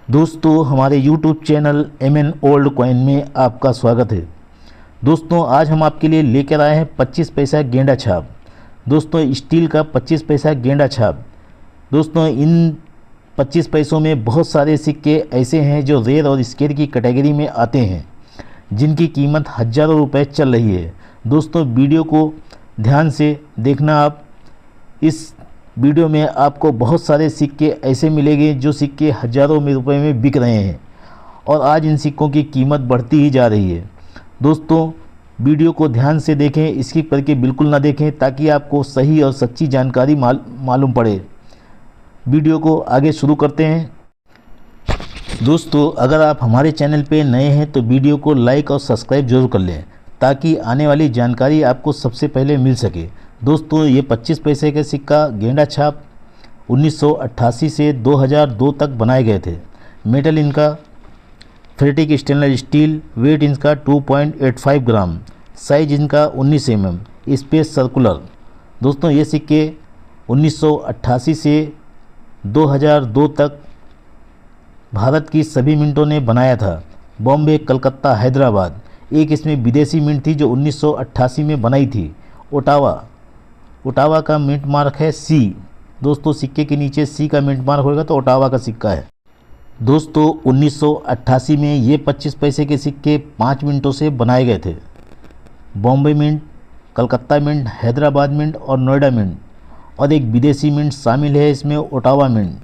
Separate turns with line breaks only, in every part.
दोस्तों हमारे YouTube channel MN old coin में आपका स्वागत है। दोस्तों आज हम आपके लिए लेकर आए हैं 25 पैसा गेंडा छाप। दोस्तों स्टील का 25 पैसा गेंडा छाप। दोस्तों इन 25 पैसों में बहुत सारे सिक्के ऐसे हैं जो रेयर और स्केयर की कैटेगरी में आते हैं, जिनकी कीमत हज़ारों रुपए चल रही है। दोस्तों वीडियो को ध्यान से देखना। आप इस वीडियो में आपको बहुत सारे सिक्के ऐसे मिलेंगे जो सिक्के हज़ारों में रुपए में बिक रहे हैं और आज इन सिक्कों की कीमत बढ़ती ही जा रही है। दोस्तों वीडियो को ध्यान से देखें, स्किप करके बिल्कुल ना देखें ताकि आपको सही और सच्ची जानकारी मालूम पड़े। वीडियो को आगे शुरू करते हैं। दोस्तों अगर आप हमारे चैनल पे नए हैं तो वीडियो को लाइक और सब्सक्राइब जरूर कर लें ताकि आने वाली जानकारी आपको सबसे पहले मिल सके। दोस्तों ये 25 पैसे का सिक्का गेंडा छाप 1988 से 2002 तक बनाए गए थे। मेटल इनका फेरेटिक स्टेनलेस स्टील, वेट इनका 2.85 ग्राम, साइज इनका 19 mm, स्पेस सर्कुलर। दोस्तों ये सिक्के 1988 से 2002 तक भारत की सभी मिंटों ने बनाया था। बॉम्बे, कलकत्ता, हैदराबाद। एक इसमें विदेशी मिंट थी जो 1988 में बनाई थी, ओटावा का मिंट मार्क है C। दोस्तों सिक्के के नीचे C का मिंट मार्क होगा तो ओटावा का सिक्का है। दोस्तों 1988 में ये 25 पैसे के सिक्के 5 मिनटों से बनाए गए थे। Bombay mint, Calcutta mint, Hyderabad mint और नोएडा मिंट, और एक विदेशी मिंट शामिल है इसमें, ओटावा मिंट।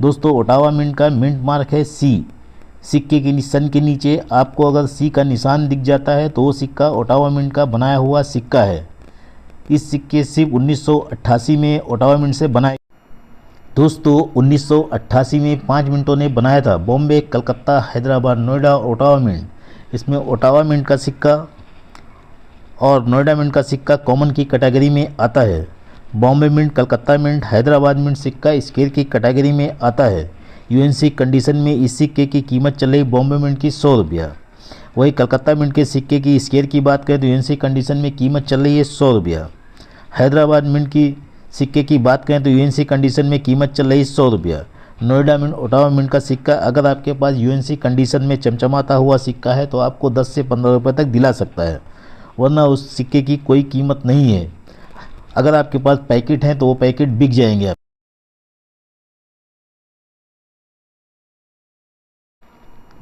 दोस्तों ओटावा मिंट का मिंट मार्क है C। सिक्के के निशान के नीचे आपको अगर C का निशान दिख जाता है तो वो सिक्का ओटावा मिंट का बनाया हुआ सिक्का है। इस सिक्के सिर्फ 1988 में ओटावा मिंट से बनाए। दोस्तों 1988 में 5 मिनटों ने बनाया था। Bombay, Calcutta, Hyderabad, Noida, Ottawa mint. इसमें ओटावा मिंट का सिक्का और नोएडा मिंट का सिक्का कॉमन की कैटेगरी में आता है। Bombay mint, Calcutta mint, Hyderabad mint सिक्का स्केयर की कैटेगरी में आता है। यूएनसी कंडीशन में इस सिक्के की कीमत चल रही बॉम्बे मिंट की 100 रुपया। वही कलकत्ता मिंट के सिक्के की स्केयर की बात करें तो यूएनसी कंडीशन में कीमत चल रही है 100 रुपया। हैदराबाद मिंट की सिक्के की बात करें तो यूएनसी कंडीशन में कीमत चल रही है 100 रुपया। नोएडा मिंट, ओटावा मिंट का सिक्का अगर आपके पास यूएनसी कंडीशन में चमचमाता हुआ सिक्का है तो आपको 10 से 15 रुपये तक दिला सकता है, वरना उस सिक्के की कोई कीमत नहीं है। अगर आपके पास पैकेट हैं तो वो पैकेट बिक जाएंगे।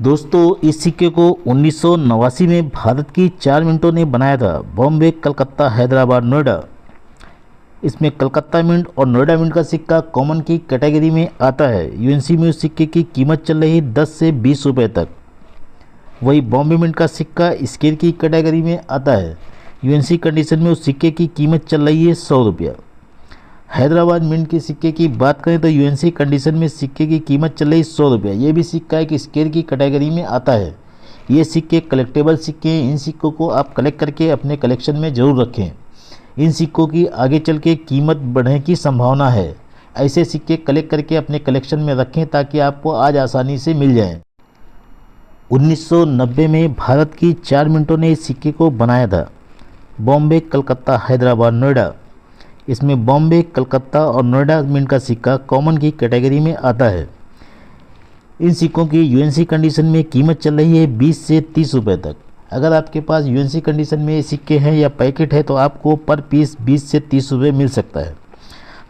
दोस्तों इस सिक्के को 1989 में भारत की 4 मिंटों ने बनाया था। बॉम्बे, कलकत्ता, हैदराबाद, नोएडा। इसमें कलकत्ता मिंट और नोएडा मिंट का सिक्का कॉमन की कैटेगरी में आता है। यूएनसी में उस सिक्के की कीमत चल रही है 10 से 20 रुपये तक। वही बॉम्बे मिंट का सिक्का स्केयर की कैटेगरी में आता है। यूएनसी कंडीशन में उस सिक्के की कीमत चल रही है 100 रुपया। हैदराबाद मिंट के सिक्के की बात करें तो यूएनसी कंडीशन में सिक्के की कीमत चल रही है 100 रुपया। ये भी सिक्का एक स्केयर की कैटेगरी में आता है। ये सिक्के कलेक्टेबल सिक्के हैं। इन सिक्कों को आप कलेक्ट करके अपने कलेक्शन में ज़रूर रखें। इन सिक्कों की आगे चल के कीमत बढ़ने की संभावना है। ऐसे सिक्के कलेक्ट करके अपने कलेक्शन में रखें ताकि आपको आज आसानी से मिल जाएं। 1990 में भारत की 4 मिंटों ने इस सिक्के को बनाया था। बॉम्बे, कलकत्ता, हैदराबाद, नोएडा। इसमें बॉम्बे, कलकत्ता और नोएडा मिंट का सिक्का कॉमन की कैटेगरी में आता है। इन सिक्कों की यूएनसी कंडीशन में कीमत चल रही है 20 से 30 रुपये तक। अगर आपके पास यूएनसी कंडीशन में सिक्के हैं या पैकेट है तो आपको पर पीस 20 से 30 रुपये मिल सकता है।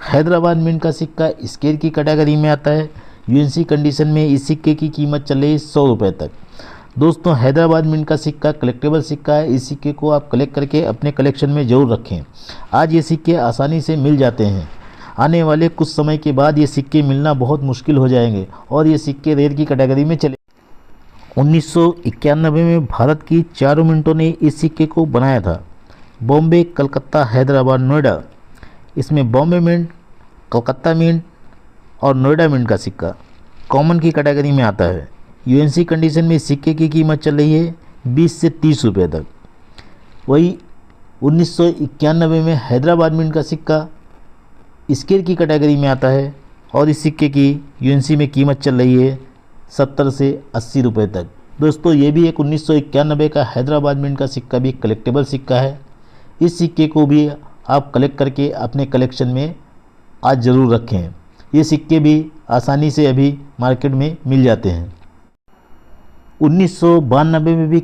हैदराबाद मिंट का सिक्का स्केयर की कैटेगरी में आता है। यूएनसी कंडीशन में इस सिक्के की कीमत चल रही है 100 रुपये तक। दोस्तों हैदराबाद मिंट का सिक्का कलेक्टेबल सिक्का है। इस सिक्के को आप कलेक्ट करके अपने कलेक्शन में ज़रूर रखें। आज ये सिक्के आसानी से मिल जाते हैं। आने वाले कुछ समय के बाद ये सिक्के मिलना बहुत मुश्किल हो जाएंगे और ये सिक्के रेयर की कैटेगरी में चले। 1991 में भारत की 4 मिंटों ने इस सिक्के को बनाया था। बॉम्बे, कलकत्ता, हैदराबाद, नोएडा। इसमें बॉम्बे मिंट, कलकत्ता मिंट और नोएडा मिंट का सिक्का कॉमन की कैटेगरी में आता है। यूएनसी कंडीशन में सिक्के की कीमत चल रही है 20 से 30 रुपये तक। वही 1991 में हैदराबाद मिंट का सिक्का स्केयर की कैटेगरी में आता है और इस सिक्के की यूएनसी में कीमत चल रही है 70 से 80 रुपये तक। दोस्तों ये भी एक 1991 का हैदराबाद मिंट का सिक्का भी कलेक्टेबल सिक्का है। इस सिक्के को भी आप कलेक्ट करके अपने कलेक्शन में आज ज़रूर रखें। ये सिक्के भी आसानी से अभी मार्केट में मिल जाते हैं। 1992 में भी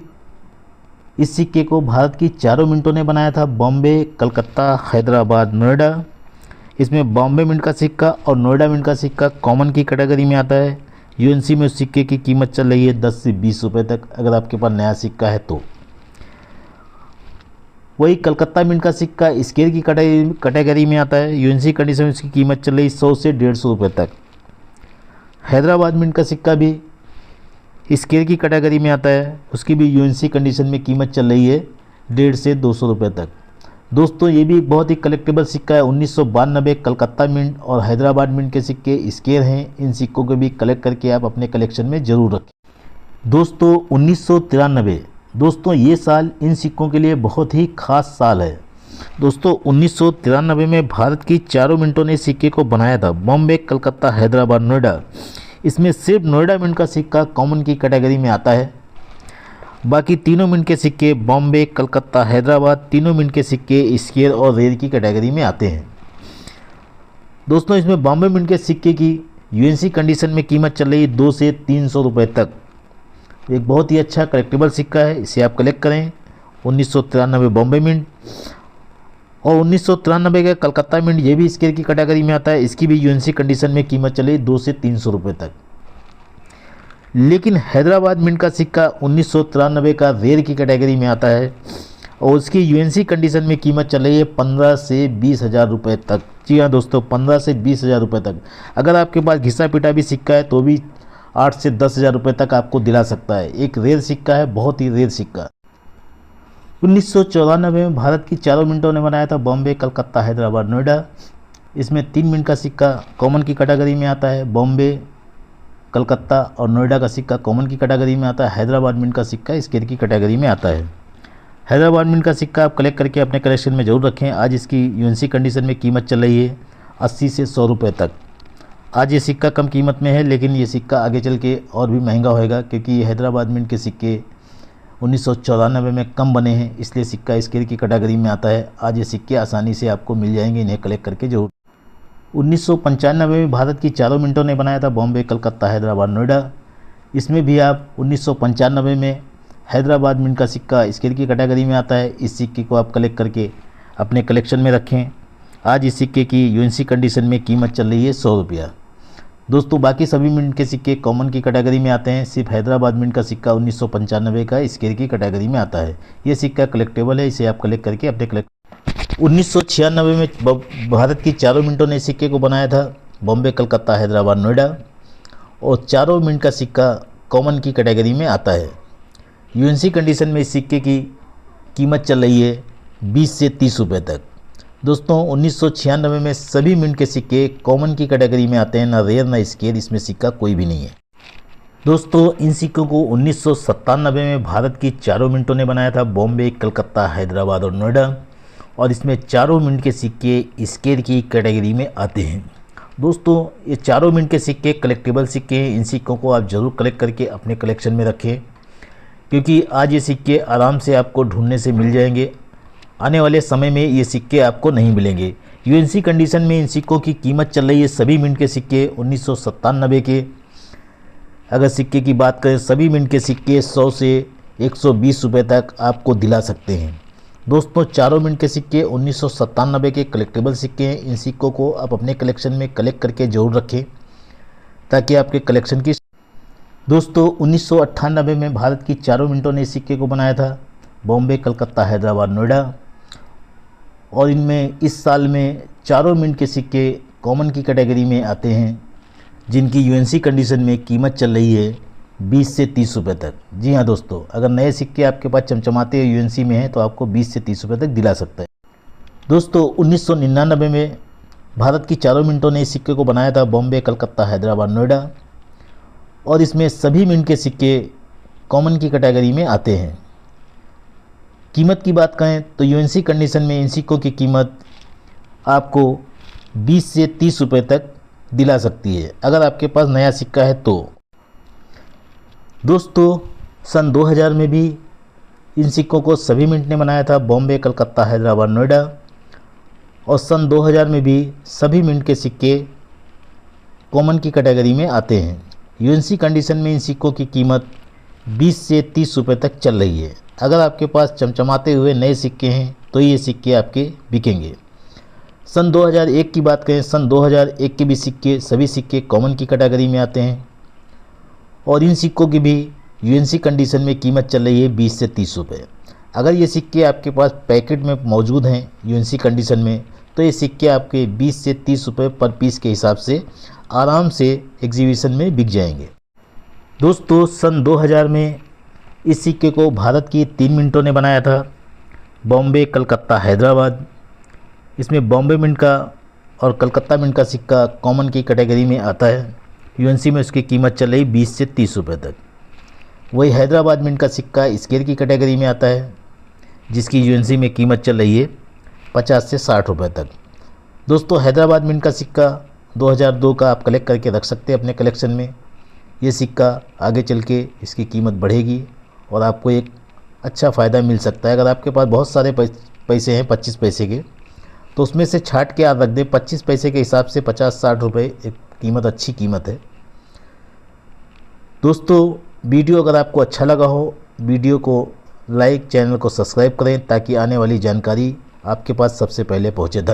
इस सिक्के को भारत की चारों मिंटों ने बनाया था, बॉम्बे, कलकत्ता, हैदराबाद, नोएडा। इसमें बॉम्बे मिंट का सिक्का और नोएडा मिंट का सिक्का कॉमन की कैटेगरी में आता है। यूएनसी में उस सिक्के की कीमत चल रही है 10 से 20 रुपये तक, अगर आपके पास नया सिक्का है तो। वही कलकत्ता मिंट का सिक्का स्केयर की कैटेगरी में आता है। यूएनसी कंडीशन में उसकी कीमत चल रही है 100 से 150 रुपये तक। हैदराबाद मिंट का सिक्का भी स्केयर की कैटेगरी में आता है, उसकी भी यूएनसी कंडीशन में कीमत चल रही है 150 से 200 रुपये तक। दोस्तों ये भी बहुत ही कलेक्टेबल सिक्का है। 1992 कलकत्ता मिंट और हैदराबाद मिंट के सिक्के स्केयर हैं। इन सिक्कों को भी कलेक्ट करके आप अपने कलेक्शन में ज़रूर रखें। दोस्तों 1993, दोस्तों ये साल इन सिक्कों के लिए बहुत ही ख़ास साल है। दोस्तों 1993 में भारत की चारों मिंटों ने सिक्के को बनाया था, बॉम्बे, कलकत्ता, हैदराबाद, नोएडा। इसमें सिर्फ नोएडा मिंट का सिक्का कॉमन की कैटेगरी में आता है। बाकी तीनों मिंट के सिक्के बॉम्बे, कलकत्ता, हैदराबाद, तीनों मिंट के सिक्के स्केयर और रेयर की कैटेगरी में आते हैं। दोस्तों इसमें बॉम्बे मिंट के सिक्के की यूएनसी कंडीशन में कीमत चल रही है 200 से 300 रुपये तक। एक बहुत ही अच्छा कलेक्टेबल सिक्का है, इसे आप कलेक्ट करें। 1993 बॉम्बे मिंट और 1993 का कलकत्ता मिंट, ये भी स्केयर की कैटेगरी में आता है। इसकी भी यूएनसी कंडीशन में कीमत चल रही है 200 से 300 रुपये तक। लेकिन हैदराबाद मिंट का सिक्का 1993 का रेयर की कैटेगरी में आता है और उसकी यूएनसी कंडीशन में कीमत चल रही है 15 से 20 हज़ार रुपये तक। जी हाँ दोस्तों, 15 से 20 हज़ार रुपये तक। अगर आपके पास घिसा पिटा भी सिक्का है तो भी 8 से 10 हज़ार रुपये तक आपको दिला सकता है। एक रेयर सिक्का है, बहुत ही रेयर सिक्का। 1994 में भारत की चारों मिंटों ने बनाया था, बॉम्बे, कलकत्ता, हैदराबाद, नोएडा। इसमें 3 मिंट का सिक्का कॉमन की कैटेगरी में आता है। बॉम्बे, कलकत्ता और नोएडा का सिक्का कॉमन की कैटेगरी में आता है। हैदराबाद मिंट का सिक्का स्केयर की कैटेगरी में आता है। हैदराबाद मिंट का सिक्का आप कलेक्ट करके अपने कलेक्शन में ज़रूर रखें। आज इसकी यूएनसी कंडीशन में कीमत चल रही है 80 से 100 रुपये तक। आज ये सिक्का कम कीमत में है, लेकिन ये सिक्का आगे चल के और भी महंगा होएगा, क्योंकि ये हैदराबाद मिंट के सिक्के 1994 में कम बने हैं, इसलिए सिक्का स्केयर की कैटेगरी में आता है। आज ये सिक्के आसानी से आपको मिल जाएंगे, इन्हें कलेक्ट करके जरूर। 1995 में भारत की चारों मिंटों ने बनाया था, बॉम्बे, कलकत्ता, हैदराबाद, नोएडा। इसमें भी आप 1995 में हैदराबाद मिंट का सिक्का स्केयर की कैटेगरी में आता है। इस सिक्के को आप कलेक्ट करके अपने कलेक्शन में रखें। आज इस सिक्के की यूएनसी कंडीशन में कीमत चल रही है 100 रुपया। दोस्तों बाकी सभी मिंट के सिक्के कॉमन की कैटेगरी में आते हैं। सिर्फ हैदराबाद मिंट का सिक्का 1995 का स्केयर की कैटेगरी में आता है। ये सिक्का कलेक्टेबल है, इसे आप कलेक्ट करके अपने 1996 में भारत की चारों मिंटों ने सिक्के को बनाया था, बॉम्बे, कलकत्ता, हैदराबाद, नोएडा। और चारों मिंट का सिक्का कॉमन की कैटेगरी में आता है। यूएनसी कंडीशन में इस सिक्के की कीमत चल रही है 20 से 30 रुपये तक। दोस्तों 1996 में सभी मिंट के सिक्के कॉमन की कैटेगरी में आते हैं, ना रेयर ना स्केयर, इसमें सिक्का कोई भी नहीं है। दोस्तों इन सिक्कों को 1997 में भारत की चारों मिंटों ने बनाया था, बॉम्बे, कलकत्ता, हैदराबाद और नोएडा। और इसमें चारों मिंट के सिक्के स्केयर की कैटेगरी में आते हैं। दोस्तों ये चारों मिंट के सिक्के कलेक्टेबल सिक्के हैं। इन सिक्कों को आप ज़रूर कलेक्ट करके अपने कलेक्शन में रखें, क्योंकि आज ये सिक्के आराम से आपको ढूंढने से मिल जाएंगे। आने वाले समय में ये सिक्के आपको नहीं मिलेंगे। यूएनसी कंडीशन में इन सिक्कों की कीमत चल रही है, सभी मिंट के सिक्के 1997 के। अगर सिक्के की बात करें, सभी मिंट के सिक्के 100 से 120 रुपये तक आपको दिला सकते हैं। दोस्तों चारों मिंट के सिक्के 1997 के कलेक्टेबल सिक्के हैं। इन सिक्कों को आप अपने कलेक्शन में कलेक्ट करके ज़रूर रखें, ताकि आपके कलेक्शन की। दोस्तों 1998 में भारत की चारों मिंटों ने इस सिक्के को बनाया था, बॉम्बे, कलकत्ता, हैदराबाद, नोएडा। और इनमें इस साल में चारों मिंट के सिक्के कॉमन की कैटेगरी में आते हैं, जिनकी यूएनसी कंडीशन में कीमत चल रही है 20 से 30 रुपये तक। जी हाँ दोस्तों, अगर नए सिक्के आपके पास चमचमाते यूएनसी में हैं तो आपको 20 से 30 रुपये तक दिला सकता है। दोस्तों 1999 में भारत की चारों मिंटों ने इस सिक्के को बनाया था, बॉम्बे, कलकत्ता, हैदराबाद, नोएडा। और इसमें सभी मिंट के सिक्के कॉमन की कैटेगरी में आते हैं। कीमत की बात करें तो यूएनसी कंडीशन में इन सिक्कों की कीमत आपको 20 से 30 रुपये तक दिला सकती है, अगर आपके पास नया सिक्का है तो। दोस्तों सन 2000 में भी इन सिक्कों को सभी मिंट ने बनाया था, बॉम्बे, कलकत्ता, हैदराबाद, नोएडा। और सन 2000 में भी सभी मिंट के सिक्के कॉमन की कैटेगरी में आते हैं। यूएनसी कंडीशन में इन सिक्कों की कीमत 20 से 30 रुपये तक चल रही है। अगर आपके पास चमचमाते हुए नए सिक्के हैं तो ये सिक्के आपके बिकेंगे। सन 2001 की बात करें, सन 2001 के भी सिक्के, सभी सिक्के कॉमन की कैटेगरी में आते हैं और इन सिक्कों की भी यूएनसी कंडीशन में कीमत चल रही है 20 से 30 रुपये। अगर ये सिक्के आपके पास पैकेट में मौजूद हैं यूएनसी कंडीशन में, तो ये सिक्के आपके 20 से 30 रुपये पर पीस के हिसाब से आराम से एग्जीबिशन में बिक जाएंगे। दोस्तों, सन 2000 में इस सिक्के को भारत की 3 मिनटों ने बनाया था, बॉम्बे, कलकत्ता, हैदराबाद। इसमें बॉम्बे मिंट का और कलकत्ता मिंट का सिक्का कॉमन की कैटेगरी में आता है। यूएनसी में उसकी कीमत चल रही 20 से 30 रुपये तक। वही हैदराबाद मिंट का सिक्का स्केल की कैटेगरी में आता है, जिसकी यूएनसी में कीमत चल रही है 50 से 60 रुपये तक। दोस्तों, हैदराबाद मिंट का सिक्का 2002 का आप कलेक्ट करके रख सकते हैं अपने कलेक्शन में। ये सिक्का आगे चल के इसकी कीमत बढ़ेगी और आपको एक अच्छा फ़ायदा मिल सकता है। अगर आपके पास बहुत सारे पैसे हैं 25 पैसे के, तो उसमें से छांट के आप रख दें। 25 पैसे के हिसाब से 50-60 रुपये एक कीमत, अच्छी कीमत है। दोस्तों, वीडियो अगर आपको अच्छा लगा हो, वीडियो को लाइक, चैनल को सब्सक्राइब करें ताकि आने वाली जानकारी आपके पास सबसे पहले पहुँचे। धन्यवाद।